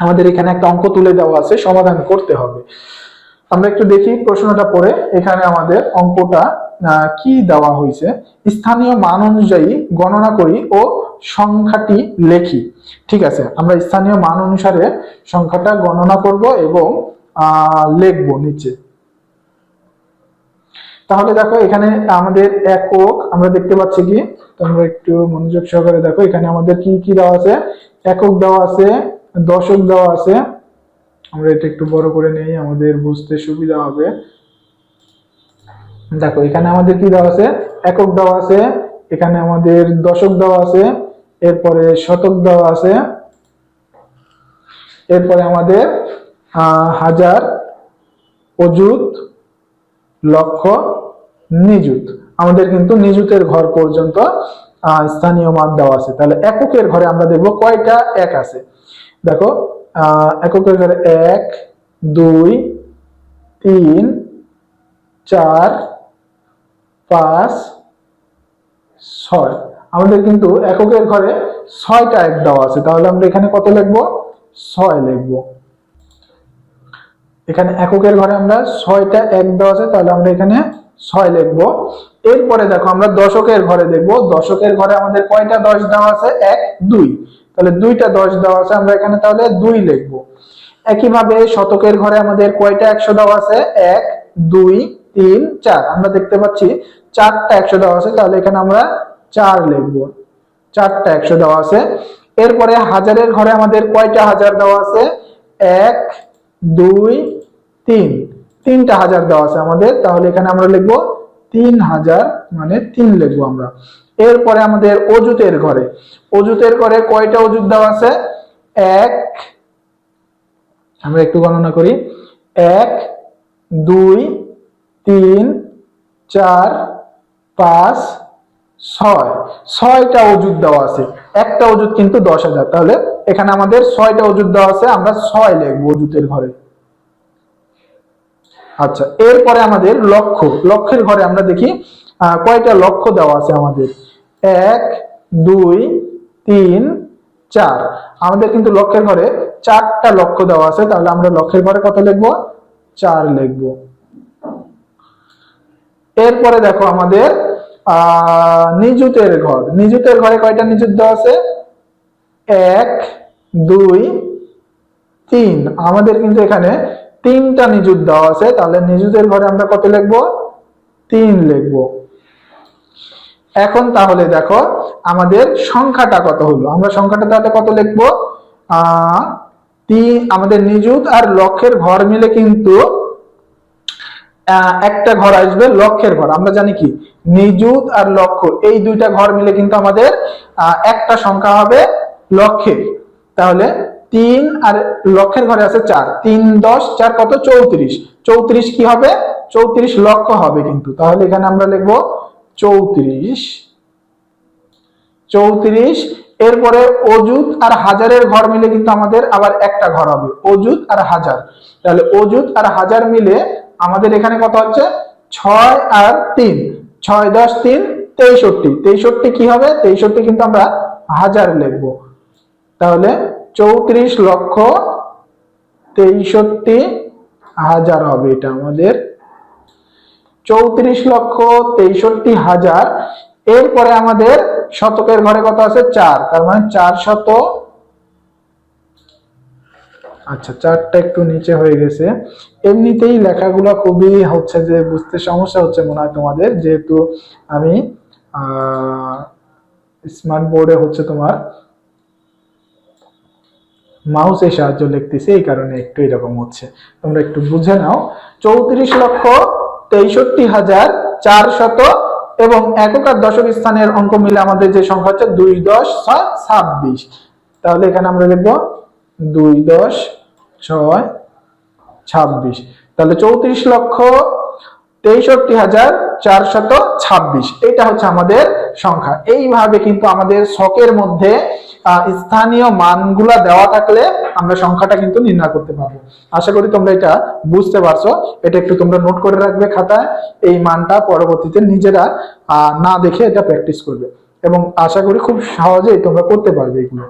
আমাদের এখানে একটা অঙ্ক তুলে দেওয়া আছে, সমাধান করতে হবে। আমরা একটু দেখি প্রশ্নটা পড়ে। এখানে আমাদের অঙ্কটা কি দেওয়া হয়েছে, স্থানীয় মান অনুযায়ী গণনা করি ও সংখ্যাটি লেখি। ঠিক আছে, আমরা স্থানীয় মান অনুসারে সংখ্যাটা গণনা করব এবং লিখবো নিচে। তাহলে দেখো এখানে আমাদের একক আমরা দেখতে পাচ্ছি কি, তোমরা একটু মনোযোগ সহকারে দেখো। এখানে আমাদের কি কি দেওয়া আছে, একক দেওয়া আছে, দশক দেওয়া আছে। আমরা এটা একটু বড় করে নেই, আমাদের বুঝতে সুবিধা হবে। দেখো এখানে আমাদের কি দেওয়া আছে, একক দেওয়া আছে, এখানে আমাদের দশক দেওয়া আছে, এরপরে শতক দেওয়া আছে, এরপরে আমাদের হাজার, অযুত, লক্ষ, নিযুত। আমাদের কিন্তু নিযুতের ঘর পর্যন্ত স্থানীয় মান দেওয়া আছে। তাহলে এককের ঘরে আমরা দেখব কয়টা এক আছে। দেখো এককের ঘরে 1 2 3 4 5 6। আমাদের কিন্তু এককের ঘরে 6টা এক দেওয়া আছে। তাহলে আমরা এখানে কত লিখবো, 6 লিখবো। এখানে এককের ঘরে আমরা 6টা এক দেওয়া আছে, তাহলে আমরা এখানে 6 লিখবো। এরপরে দেখো আমরা দশকের ঘরে দেখবো, দশকের ঘরে আমাদের কয়টা 10 দেওয়া আছে, 1 2। তাহলে 2টা 10 দেওয়া আছে, আমরা এখানে তাহলে 2 লিখবো। একইভাবে শতকের ঘরে আমাদের কয়টা 100 দেওয়া আছে, 1 2 3 4। আমরা দেখতে পাচ্ছি 4টা 100 দেওয়া আছে, তাহলে এখানে আমরা 4 লিখবো। 4টা 100 দেওয়া আছে। এরপরে হাজারের ঘরে আমাদের কয়টা হাজার দেওয়া আছে, 1 2 3। 3টা হাজার দেওয়া আছে আমাদের, তাহলে এখানে আমরা লিখবো 3000, মানে 3 লিখবো আমরা। এরপরে আমাদের অযুতের ঘরে, অযুতের ঘরে কয়টা অযুত দেওয়া আছে, 1, আমরা একটু গণনা করি, 1 2 3 4 5 6। 6টা অযুত দেওয়া আছে, একটা অযুত কিন্তু 10,000। তাহলে এখানে আমাদের 6টা অযুত দেওয়া আছে, আমরা 6 লিখবো অযুতের ঘরে। আচ্ছা, এরপরে আমাদের লক্ষ, লক্ষের ঘরে আমরা দেখি কয়টা লক্ষ দেওয়া আছে আমাদের, 1 2 3 4। আমাদের কিন্তু লক্ষের ঘরে 4টা লক্ষ দেওয়া আছে, তাহলে আমরা লক্ষের ঘরে কত লিখবো, 4 লিখবো। এরপরে দেখো আমাদের নিযুতের ঘর, নিযুতের ঘরে কয়টা নিযুত দেওয়া আছে, 1 2 3। আমাদের কিন্তু এখানে 3টা নিযুত দেওয়া আছে, তাহলে নিযুতের ঘরে আমরা কত লিখবো, 3 লিখবো। এখন তাহলে দেখো আমাদের সংখ্যাটা কত হলো, আমরা সংখ্যাটা তাহলে কত লিখবো, আমাদের নিযুত আর লক্ষের ঘর মিলে কিন্তু একটা ঘর আসবে লক্ষের ঘর। আমরা জানি কি নিযুত আর লক্ষ এই দুইটা ঘর মিলে কিন্তু আমাদের একটা সংখ্যা হবে লক্ষের। তাহলে 3 আর লক্ষের ঘরে আছে 4, 3 10 4 কত, 34। 34 কি হবে, 34 লক্ষ হবে কিন্তু। তাহলে এখানে আমরা লিখবো 34। এরপরে অযুত আর হাজারের ঘর মিলে কিন্তু আমাদের আবার একটা ঘর হবে, অযুত আর হাজার। তাহলে অযুত আর হাজার মিলে আমাদের এখানে কত হচ্ছে, 6 আর 3, 6 10 3 63। 63 কি হবে, 63 কিন্তু আমরা হাজার লিখবো। তাহলে 34 লক্ষ 63 হাজার হবে এটা আমাদের, 34 লক্ষ 63 হাজার। এরপরে আমাদের শতকের ঘরে কত আছে, 4, তার মানে 400। আচ্ছা, 4টা একটু নিচে হয়ে গেছে। এমনিতেই লেখাগুলো খুবই হচ্ছে যে বুঝতে সমস্যা হচ্ছে মনে হয় তোমাদের, যেহেতু আমি স্মার্ট বোর্ডে হচ্ছে তোমার মাউসের সাহায্যে লিখতেছি, এই কারণে একটু এরকম হচ্ছে, তোমরা একটু বুঝে নাও। 34 লক্ষ 63 হাজার 400 এবং একক আর দশক স্থানের অঙ্ক মিলে আমাদের যে সংখ্যা হচ্ছে 2 10 6 26। তাহলে এখানে আমরা লিখবো 2 10 6 26। তাহলে 34 লক্ষ 63 হাজার 426, এটা হচ্ছে আমাদের সংখ্যা। এইভাবে কিন্তু আমাদের ছকের মধ্যে স্থানীয় মানগুলা দেওয়া থাকলে আমরা সংখ্যাটা কিন্তু নির্ণয় করতে পারবো। আশা করি তোমরা এটা বুঝতে পারছো। এটা একটু তোমরা নোট করে রাখবে খাতায়, এই মানটা পরবর্তীতে নিজেরা না দেখে এটা প্র্যাকটিস করবে এবং আশা করি খুব সহজেই তোমরা করতে পারবে এগুলো।